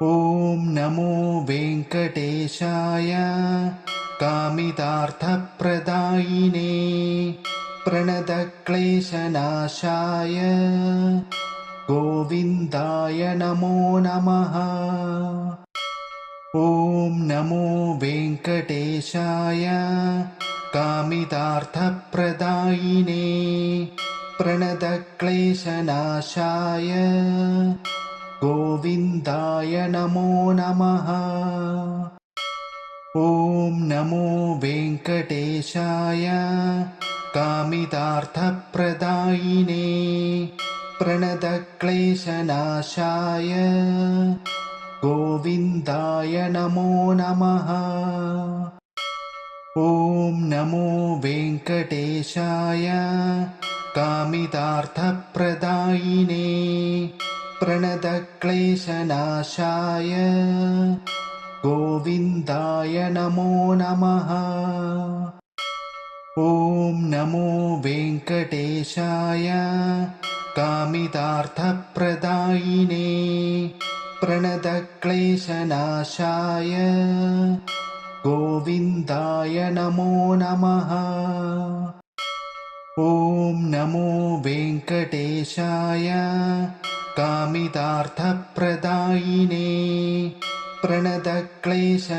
ॐ नमो वेङ्कटेशाय कामितार्थप्रदायिने प्रणतक्लेशनाशाय गोविन्दाय नमो नमः। ॐ नमो वेङ्कटेशाय कामितार्थप्रदायिने प्रणतक्लेशनाशाय गोविन्दाय नमो नमः। ॐ नमो वेङ्कटेशाय कामितार्थप्रदायिने प्रणतक्लेशनाशाय गोविन्दाय नमो नमः। ॐ नमो वेङ्कटेशाय कामितार्थप्रदायिने प्रणतक्लेशनाशाय गोविन्दाय नमो नमः। ॐ नमो वेङ्कटेशाय कामितार्थप्रदायिने प्रणतक्लेशनाशाय गोविन्दाय नमो नमः। ॐ नमो वेङ्कटेशाय कामितार्थप्रदायिने प्रणतक्लेशनाशाय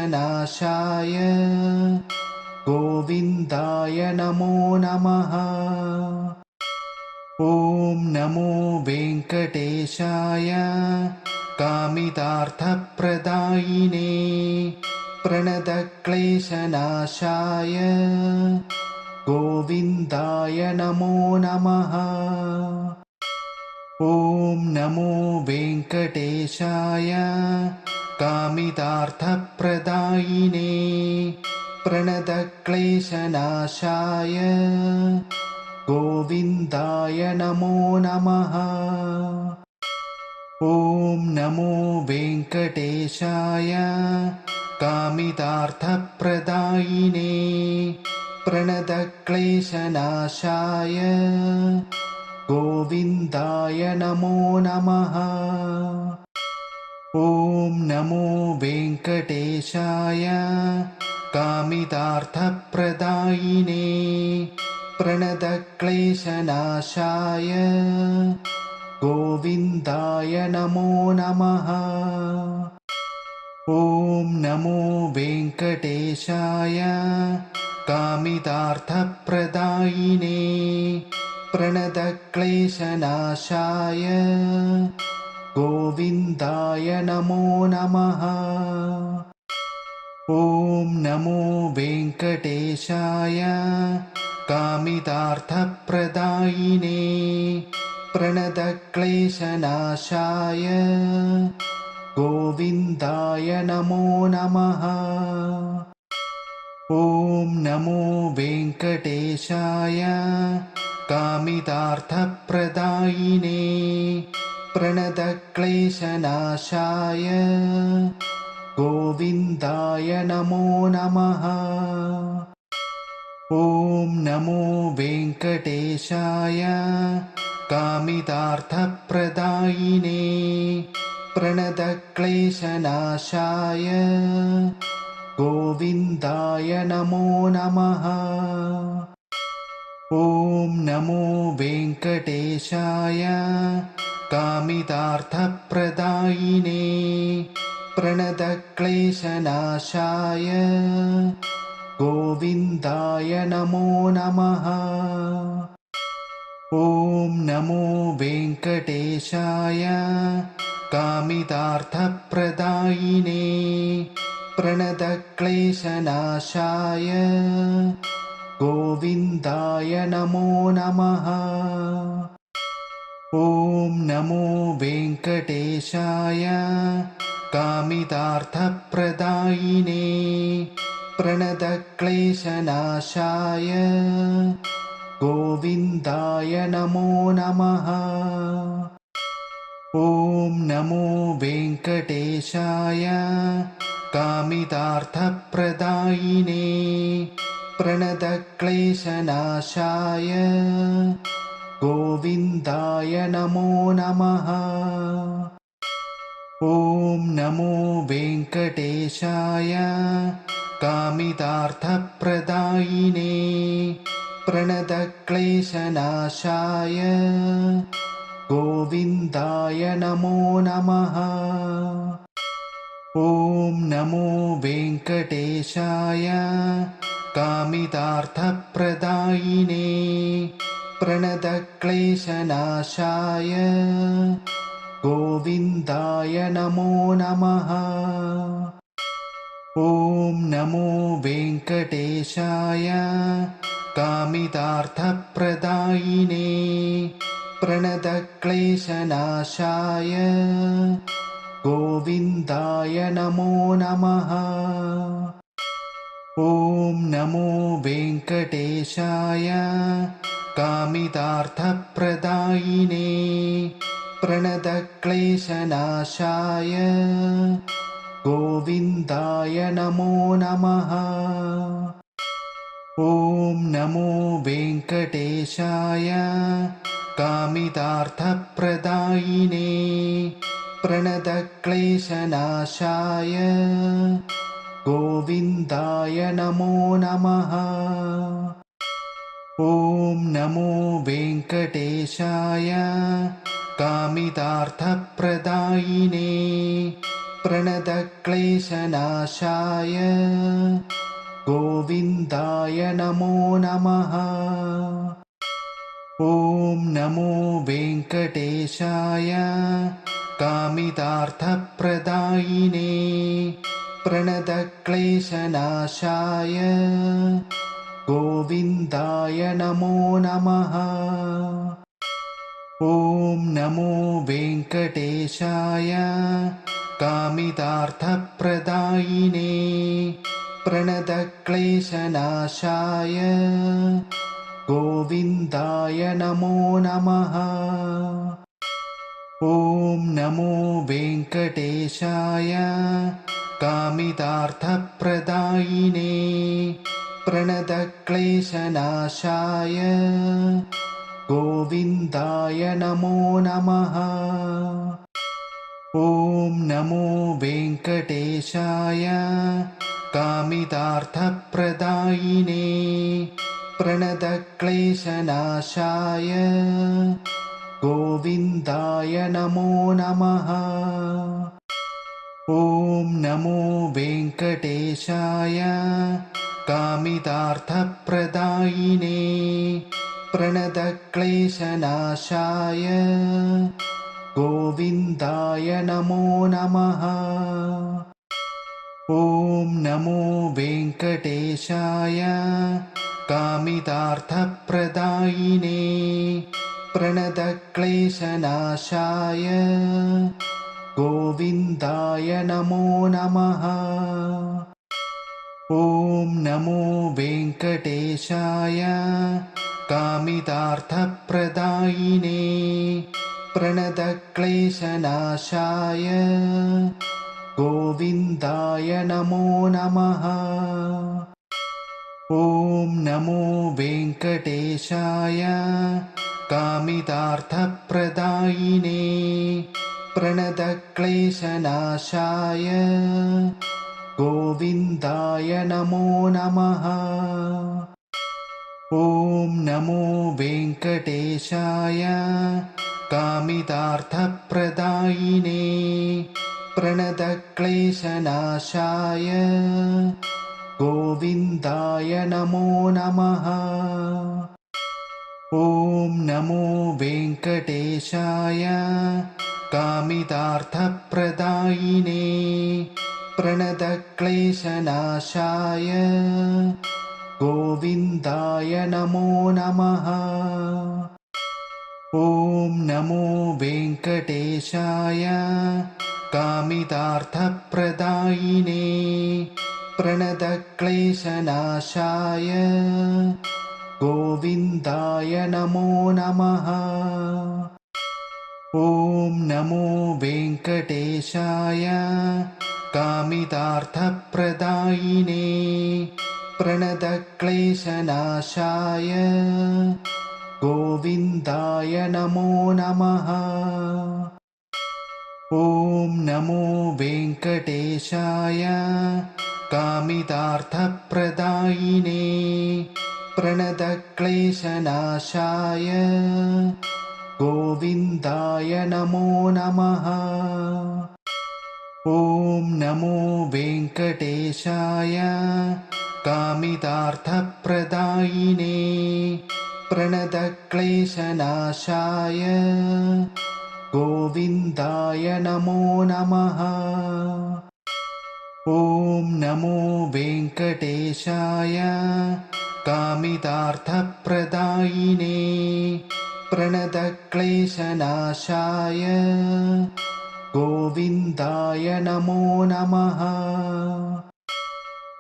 गोविन्दाय नमो नमः। ॐ नमो वेङ्कटेशाय कामितार्थप्रदायिने प्रणतक्लेशनाशाय गोविन्दाय नमो नमः। ॐ नमो वेङ्कटेशाय कामितार्थप्रदायिने प्रणतक्लेशनाशाय गोविन्दाय नमो नमः। ॐ नमो वेङ्कटेशाय कामितार्थप्रदायिने प्रणतक्लेशनाशाय गोविन्दाय नमो नमः। ॐ नमो वेङ्कटेशाय कामितार्थप्रदायिने प्रणतक्लेशनाशाय गोविन्दाय नमो नमः। ॐ नमो वेङ्कटेशाय कामितार्थप्रदायिने प्रणतक्लेशनाशाय गोविन्दाय नमो नमः। ॐ नमो वेङ्कटेशाय कामितार्थप्रदायिने प्रणतक्लेशनाशाय गोविन्दाय नमो नमः। ॐ नमो वेङ्कटेशाय कामितार्थप्रदायिने प्रणतक्लेशनाशाय गोविन्दाय नमो नमः। ॐ नमो वेङ्कटेशाय कामितार्थप्रदायिने प्रणतक्लेशनाशाय गोविन्दाय नमो नमः। ॐ नमो वेङ्कटेशाय कामितार्थप्रदायिने प्रणतक्लेशनाशाय गोविन्दाय नमो नमः। ॐ नमो वेङ्कटेशाय कामितार्थप्रदायिने प्रणतक्लेशनाशाय गोविन्दाय नमो नमः। ॐ नमो वेङ्कटेशाय कामितार्थप्रदायिने प्रणतक्लेशनाशाय गोविन्दाय नमो नमः। ॐ नमो वेङ्कटेशाय कामितार्थप्रदायिने प्रणतक्लेशनाशाय गोविन्दाय नमो नमः। ॐ नमो वेङ्कटेशाय कामितार्थप्रदायिने प्रणतक्लेशनाशाय गोविन्दाय नमो नमः। ॐ नमो वेङ्कटेशाय कामितार्थप्रदायिने प्रणतक्लेशनाशाय गोविन्दाय नमो नमः। ॐ नमो वेङ्कटेशाय कामितार्थप्रदायिने प्रणतक्लेशनाशाय गोविन्दाय नमो नमः। ॐ नमो वेङ्कटेशाय कामितार्थप्रदायिने प्रणतक्लेशनाशाय गोविन्दाय नमो नमः। ॐ नमो वेङ्कटेशाय कामितार्थप्रदायिने प्रणतक्लेशनाशाय गोविन्दाय नमो नमः। ॐ नमो वेङ्कटेशाय कामितार्थप्रदायिने प्रणतक्लेशनाशाय गोविन्दाय नमो नमः। ॐ नमो वेङ्कटेशाय कामितार्थप्रदायिने प्रणतक्लेशनाशाय गोविन्दाय नमो नमः। ॐ नमो वेङ्कटेशाय कामितार्थप्रदायिने प्रणतक्लेशनाशाय गोविन्दाय नमो नमः। ॐ नमो वेङ्कटेशाय कामितार्थप्रदायिने प्रणतक्लेशनाशाय गोविन्दाय नमो नमः। ॐ नमो वेङ्कटेशाय कामितार्थप्रदायिने प्रणतक्लेशनाशाय गोविन्दाय नमो नमः। ॐ नमो वेङ्कटेशाय कामितार्थप्रदायिने प्रणतक्लेशनाशाय गोविन्दाय नमो नमः। ॐ नमो वेङ्कटेशाय कामितार्थप्रदायिने प्रणतक्लेशनाशाय गोविन्दाय नमो नमः। ॐ नमो वेङ्कटेशाय कामितार्थप्रदायिने प्रणतक्लेशनाशाय गोविन्दाय नमो नमः। ॐ नमो वेङ्कटेशाय कामितार्थप्रदायिने प्रणतक्लेशनाशाय गोविन्दाय नमो नमः। ॐ नमो वेङ्कटेशाय कामितार्थप्रदायिने प्रणतक्लेशनाशाय गोविन्दाय नमो नमः। ॐ नमो वेङ्कटेशाय कामितार्थप्रदायिने प्रणतक्लेशनाशाय गोविन्दाय नमो नमः। ॐ नमो वेङ्कटेशाय कामितार्थप्रदायिने प्रणतक्लेशनाशाय गोविन्दाय नमो नमः। ॐ नमो वेङ्कटेशाय कामितार्थप्रदायिने प्रणतक्लेशनाशाय गोविन्दाय नमो नमः। ॐ नमो वेङ्कटेशाय कामितार्थप्रदायिने प्रणतक्लेशनाशाय गोविन्दाय नमो नमः। ॐ नमो वेङ्कटेशाय कामितार्थप्रदायिने प्रणतक्लेशनाशाय गोविन्दाय नमो नमः। ॐ नमो वेङ्कटेशाय कामितार्थप्रदायिने प्रणतक्लेशनाशाय गोविन्दाय नमो नमः।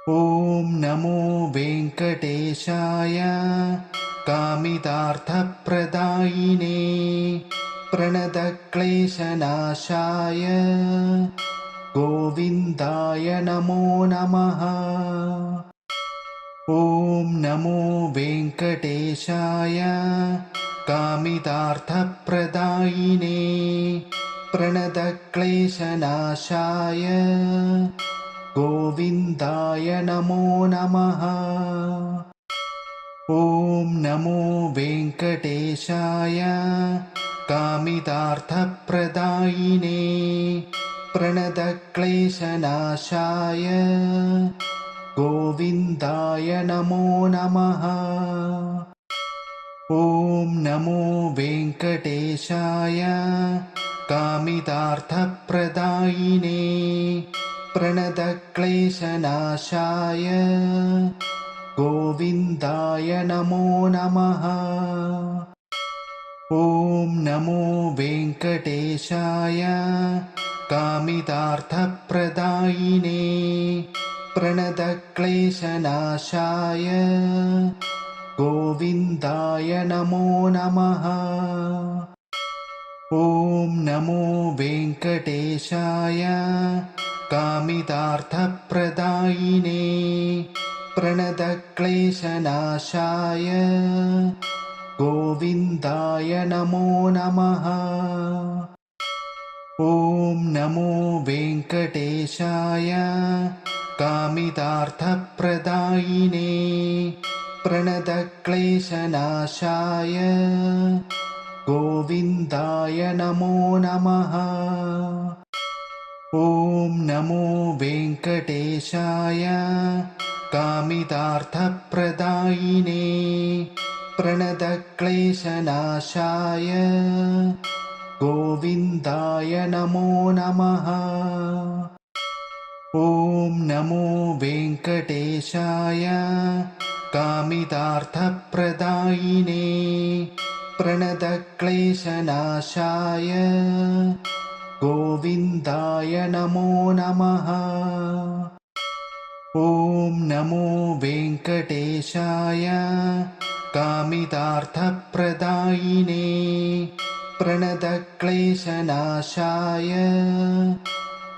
ॐ नमो वेङ्कटेशाय कामितार्थप्रदायिने प्रणतक्लेशनाशाय गोविन्दाय नमो नमः। ॐ नमो वेङ्कटेशाय कामितार्थप्रदायिने प्रणतक्लेशनाशाय गोविन्दाय नमो नमः। ॐ नमो वेङ्कटेशाय कामितार्थप्रदायिने प्रणतक्लेशनाशाय गोविन्दाय नमो नमः। ॐ नमो वेङ्कटेशाय कामितार्थप्रदायिने प्रणतक्लेशनाशाय गोविन्दाय नमो नमः। ॐ नमो वेङ्कटेशाय कामितार्थप्रदायिने प्रणतक्लेशनाशाय गोविन्दाय नमो नमः। ॐ नमो वेङ्कटेशाय कामितार्थप्रदायिने प्रणतक्लेशनाशाय गोविन्दाय नमो नमः। ॐ नमो वेङ्कटेशाय कामितार्थप्रदायिने प्रणतक्लेशनाशाय गोविन्दाय नमो नमः। ॐ नमो वेङ्कटेशाय कामितार्थप्रदायिने प्रणतक्लेशनाशाय गोविन्दाय नमो नमः। ॐ नमो वेङ्कटेशाय कामितार्थप्रदायिने प्रणतक्लेशनाशाय गोविन्दाय नमो नमः। ॐ नमो वेङ्कटेशाय कामितार्थप्रदायिने प्रणतक्लेशनाशाय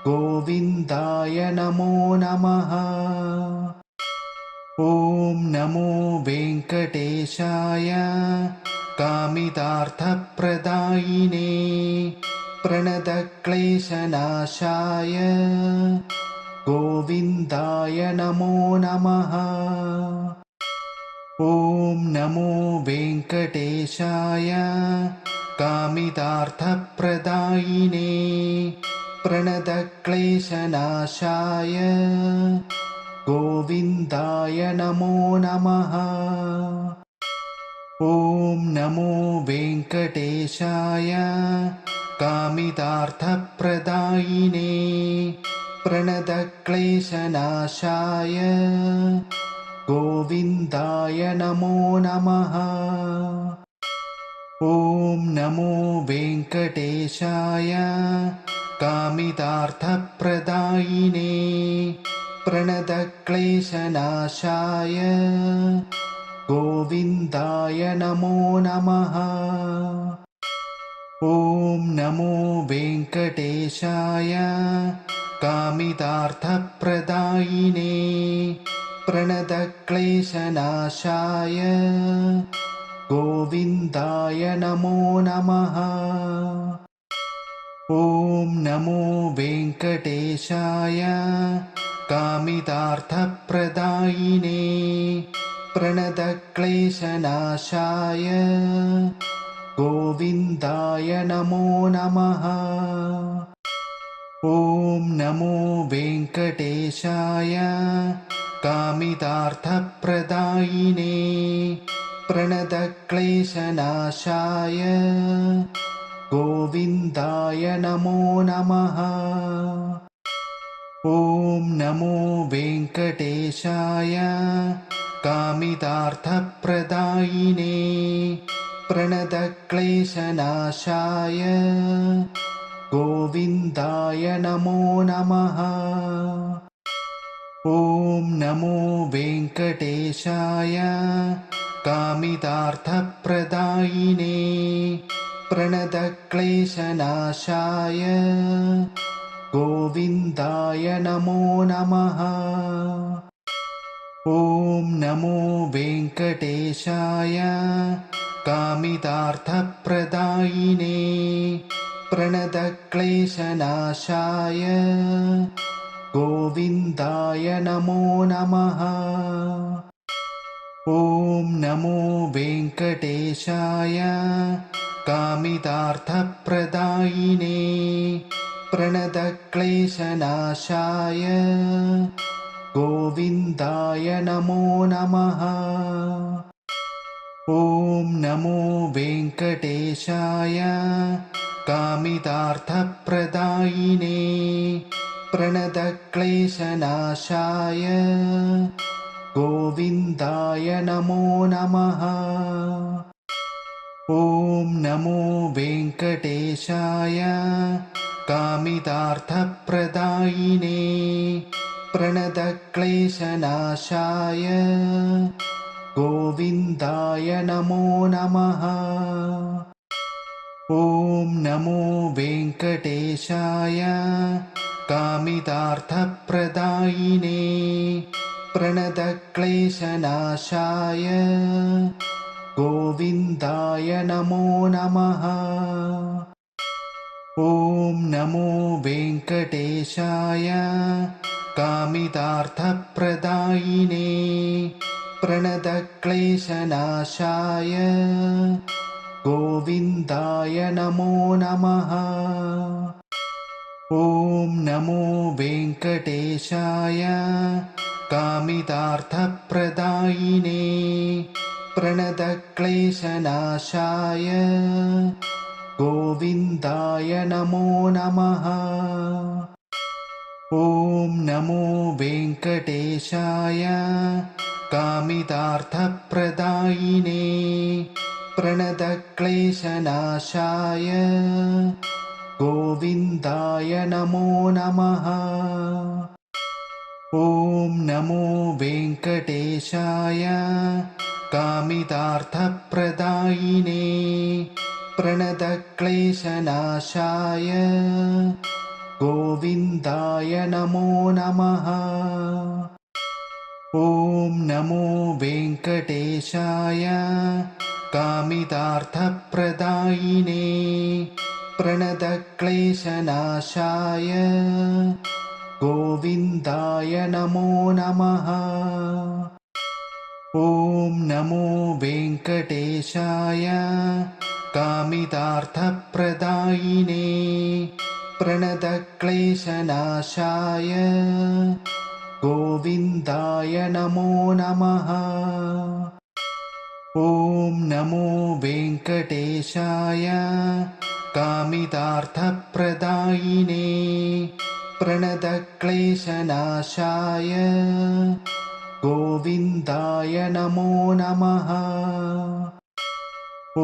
गोविन्दाय नमो नमः। ॐ नमो वेङ्कटेशाय कामितार्थप्रदायिने प्रणतक्लेशनाशाय गोविन्दाय नमो नमः। ॐ नमो वेङ्कटेशाय कामितार्थप्रदायिने प्रणतक्लेशनाशाय गोविन्दाय नमो नमः। ॐ नमो वेङ्कटेशाय कामितार्थप्रदायिने प्रणतक्लेशनाशाय गोविन्दाय नमो नमः। ॐ नमो वेङ्कटेशाय कामितार्थप्रदायिने प्रणतक्लेशनाशाय गोविन्दाय नमो नमः। ॐ नमो वेङ्कटेशाय कामितार्थप्रदायिने प्रणतक्लेशनाशाय गोविन्दाय नमो नमः। ॐ नमो वेङ्कटेशाय कामितार्थप्रदायिने प्रणतक्लेशनाशाय गोविन्दाय नमो नमः। ॐ नमो वेङ्कटेशाय कामितार्थप्रदायिने प्रणतक्लेशनाशाय गोविन्दाय नमो नमः। ॐ नमो वेङ्कटेशाय कामितार्थप्रदायिने प्रणतक्लेशनाशाय गोविन्दाय नमो नमः। ॐ नमो वेङ्कटेशाय कामितार्थप्रदायिने प्रणतक्लेशनाशाय गोविन्दाय नमो नमः। ॐ नमो वेङ्कटेशाय कामितार्थप्रदायिने प्रणतक्लेशनाशाय गोविन्दाय नमो नमः। ॐ नमो वेङ्कटेशाय कामितार्थप्रदायिने प्रणतक्लेशनाशाय गोविन्दाय नमो नमः। ॐ नमो वेङ्कटेशाय कामितार्थप्रदायिने प्रणतक्लेशनाशाय गोविन्दाय नमो नमः। ॐ नमो वेङ्कटेशाय कामितार्थप्रदायिने प्रणतक्लेशनाशाय गोविन्दाय नमो नमः। ॐ नमो वेङ्कटेशाय कामितार्थप्रदायिने प्रणतक्लेशनाशाय गोविन्दाय नमो नमः। ॐ नमो वेङ्कटेशाय कामितार्थप्रदायिने प्रणतक्लेशनाशाय गोविन्दाय नमो नमः। ॐ नमो वेङ्कटेशाय कामितार्थप्रदायिने प्रणतक्लेशनाशाय गोविन्दाय नमो नमः। ॐ नमो वेङ्कटेशाय कामितार्थप्रदायिने प्रणतक्लेशनाशाय गोविन्दाय नमो नमः। ॐ नमो वेङ्कटेशाय कामितार्थप्रदायिने प्रणतक्लेशनाशाय गोविन्दाय नमो नमः। ॐ नमो वेङ्कटेशाय कामितार्थप्रदायिने प्रणतक्लेशनाशाय गोविन्दाय नमो नमः। ॐ नमो वेङ्कटेशाय कामितार्थप्रदायिने प्रणतक्लेशनाशाय गोविन्दाय नमो नमः। ॐ नमो वेङ्कटेशाय कामितार्थप्रदायिने प्रणतक्लेशनाशाय गोविन्दाय नमो नमः। ॐ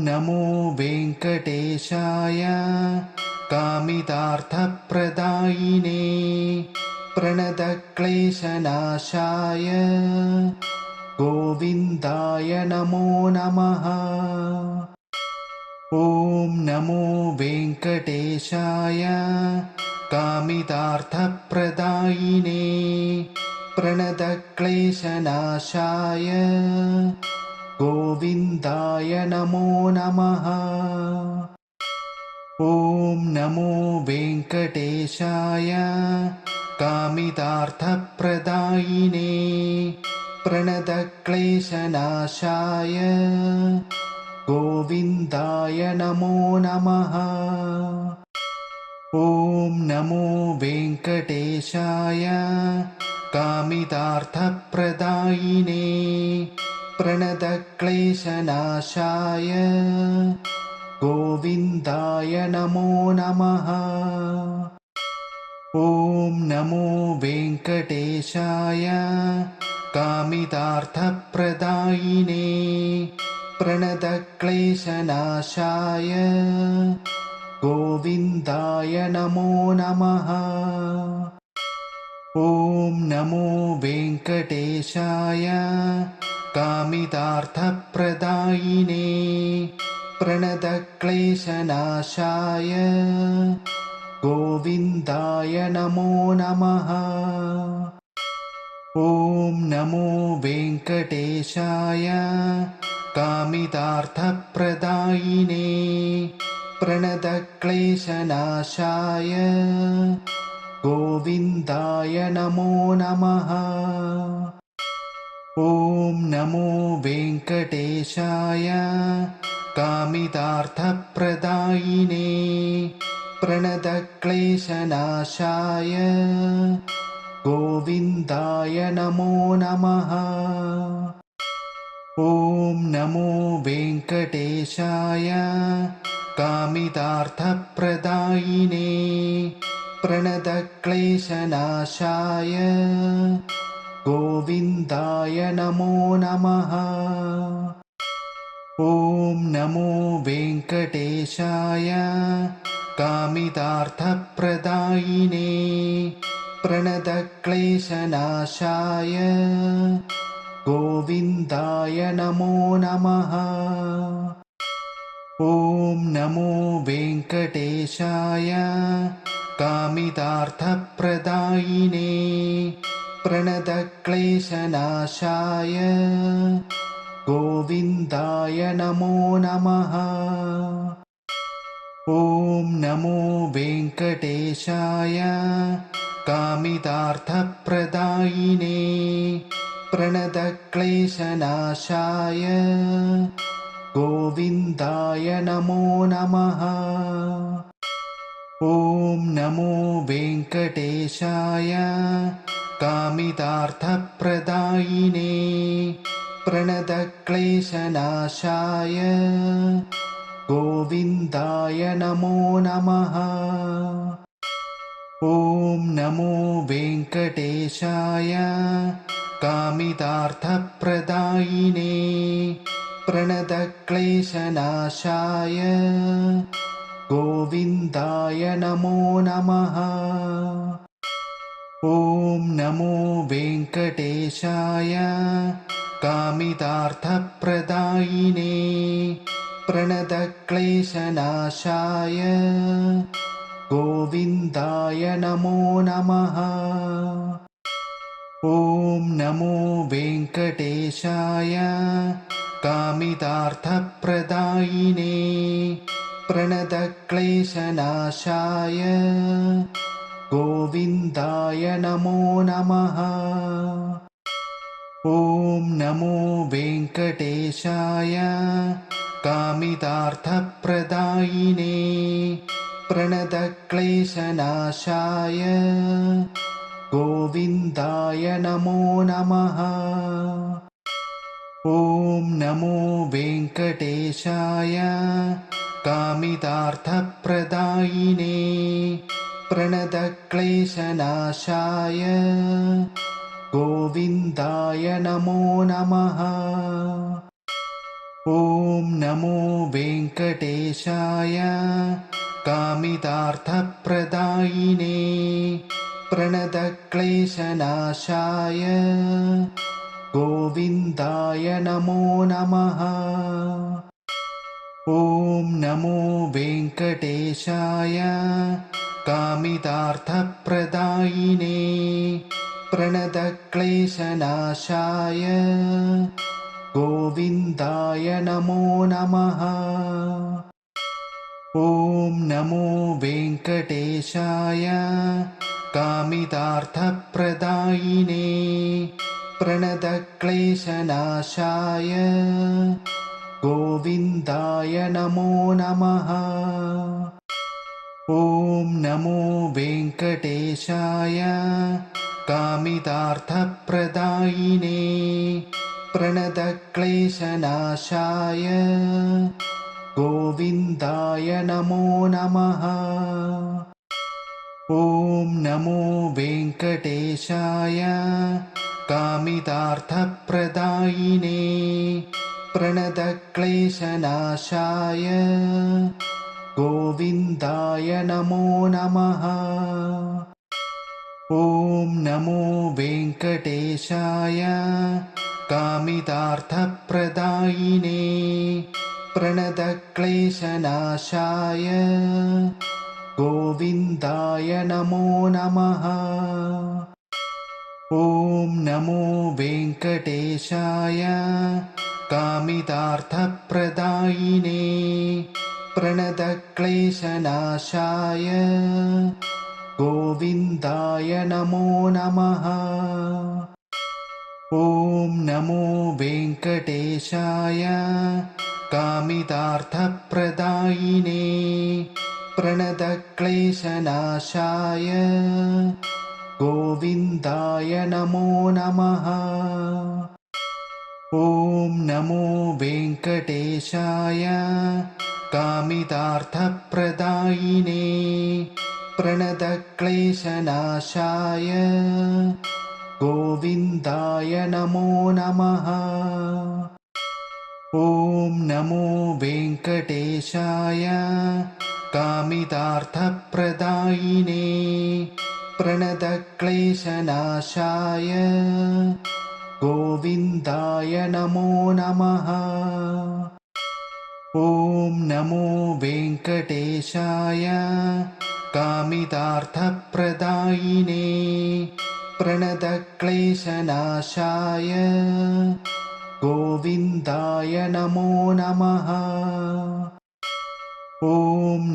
नमो वेङ्कटेशाय कामितार्थप्रदायिने प्रणतक्लेशनाशाय गोविन्दाय नमो नमः। ॐ नमो वेङ्कटेशाय कामितार्थप्रदायिने प्रणतक्लेशनाशाय गोविन्दाय नमो नमः। ॐ नमो वेङ्कटेशाय कामितार्थप्रदायिने प्रणतक्लेशनाशाय गोविन्दाय नमो नमः। ॐ नमो वेङ्कटेशाय कामितार्थप्रदायिने प्रणतक्लेशनाशाय गोविन्दाय नमो नमः। ॐ नमो वेङ्कटेशाय कामितार्थप्रदायिने प्रणतक्लेशनाशाय गोविन्दाय नमो नमः। ॐ नमो वेङ्कटेशाय कामितार्थप्रदायिने प्रणतक्लेशनाशाय गोविन्दाय नमो नमः। ॐ नमो वेङ्कटेशाय कामितार्थप्रदायिने प्रणतक्लेशनाशाय गोविन्दाय नमो नमः। ॐ नमो वेङ्कटेशाय कामितार्थप्रदायिने प्रणतक्लेशनाशाय गोविन्दाय नमो नमः। ॐ नमो वेङ्कटेशाय कामितार्थप्रदायिने प्रणतक्लेशनाशाय गोविन्दाय नमो नमः। ॐ नमो वेङ्कटेशाय कामितार्थप्रदायिने प्रणतक्लेशनाशाय गोविन्दाय नमो नमः। ॐ नमो वेङ्कटेशाय कामितार्थप्रदायिने प्रणतक्लेशनाशाय गोविन्दाय नमो नमः। ॐ नमो वेङ्कटेशाय कामितार्थप्रदायिने प्रणतक्लेशनाशाय गोविन्दाय नमो नमः। ॐ नमो वेङ्कटेशाय कामितार्थप्रदायिने प्रणतक्लेशनाशाय गोविन्दाय नमो नमः। ॐ नमो वेङ्कटेशाय कामितार्थप्रदायिने प्रणतक्लेशनाशाय गोविन्दाय नमो नमः। ॐ नमो वेङ्कटेशाय कामितार्थप्रदायिने प्रणतक्लेशनाशाय गोविन्दाय नमो नमः। ॐ नमो वेङ्कटेशाय कामितार्थप्रदायिने प्रणतक्लेशनाशाय गोविन्दाय नमो नमः। ॐ नमो वेङ्कटेशाय कामितार्थप्रदायिने प्रणतक्लेशनाशाय गोविन्दाय नमो नमः। ॐ नमो वेङ्कटेशाय कामितार्थप्रदायिने प्रणतक्लेशनाशाय गोविन्दाय नमो नमः। ॐ नमो वेङ्कटेशाय कामितार्थप्रदायिने प्रणतक्लेशनाशाय गोविन्दाय नमो नमः। ॐ नमो वेङ्कटेशाय कामितार्थप्रदायिने प्रणतक्लेशनाशाय गोविन्दाय नमो नमः। ॐ नमो वेङ्कटेशाय कामितार्थप्रदायिने प्रणतक्लेशनाशाय गोविन्दाय नमो नमः। ॐ नमो वेङ्कटेशाय कामितार्थप्रदायिने प्रणतक्लेशनाशाय गोविन्दाय नमो नमः। ॐ नमो वेङ्कटेशाय कामितार्थप्रदायिने प्रणतक्लेशनाशाय गोविन्दाय नमो नमः। ॐ नमो वेङ्कटेशाय कामितार्थप्रदायिने प्रणतक्लेशनाशाय गोविन्दाय नमो नमः। ॐ नमो वेङ्कटेशाय कामितार्थप्रदायिने प्रणतक्लेशनाशाय गोविन्दाय नमो नमः। ॐ नमो वेङ्कटेशाय कामितार्थप्रदायिने प्रणतक्लेशनाशाय गोविन्दाय नमो नमः। ॐ नमो वेङ्कटेशाय कामितार्थप्रदायिने प्रणतक्लेशनाशाय गोविन्दाय नमो नमः। ॐ नमो वेङ्कटेशाय कामितार्थप्रदायिने प्रणतक्लेशनाशाय गोविन्दाय नमो नमः। ॐ नमो वेङ्कटेशाय कामितार्थप्रदायिने प्रणतक्लेशनाशाय गोविन्दाय नमो नमः। ॐ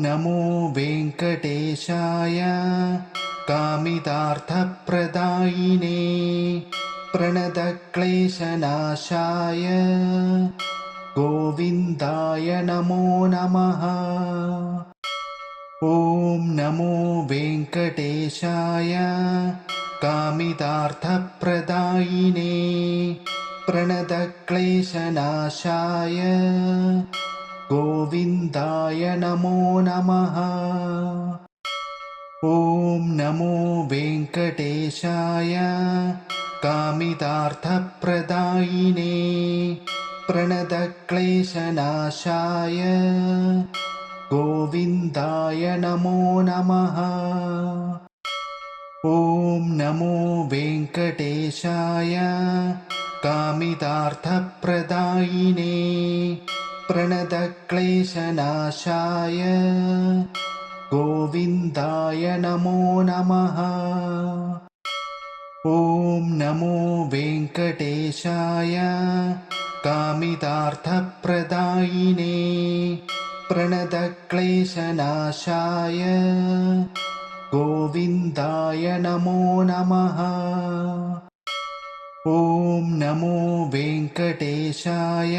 नमो वेङ्कटेशाय कामितार्थप्रदायिने प्रणतक्लेशनाशाय गोविन्दाय नमो नमः। ॐ नमो वेङ्कटेशाय कामितार्थप्रदायिने प्रणतक्लेशनाशाय गोविन्दाय नमो नमः। ॐ नमो वेङ्कटेशाय कामितार्थप्रदायिने प्रणतक्लेशनाशाय गोविन्दाय नमो नमः। ॐ नमो वेङ्कटेशाय कामितार्थप्रदायिने प्रणतक्लेशनाशाय गोविन्दाय नमो नमः। ॐ नमो वेङ्कटेशाय कामितार्थप्रदायिने प्रणतक्लेशनाशाय गोविन्दाय नमो नमः। ॐ नमो वेङ्कटेशाय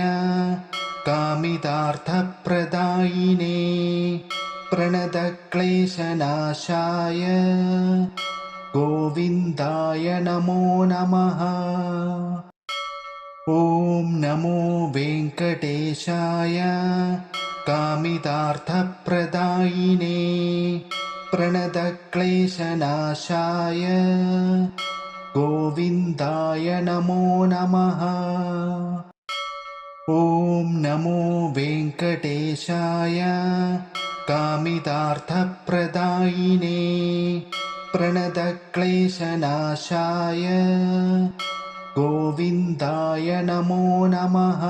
कामितार्थप्रदायिने प्रणतक्लेशनाशाय गोविन्दाय नमो नमः। ॐ नमो वेङ्कटेशाय कामितार्थप्रदायिने प्रणतक्लेशनाशाय गोविन्दाय नमो नमः। ॐ नमो वेङ्कटेशाय कामितार्थप्रदायिने प्रणतक्लेशनाशाय गोविन्दाय नमो नमः।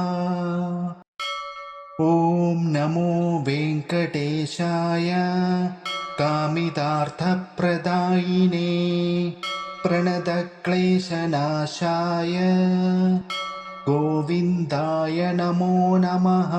ॐ नमो वेङ्कटेशाय कामितार्थप्रदायिने प्रणतक्लेशनाशाय गोविन्दाय नमो नमः।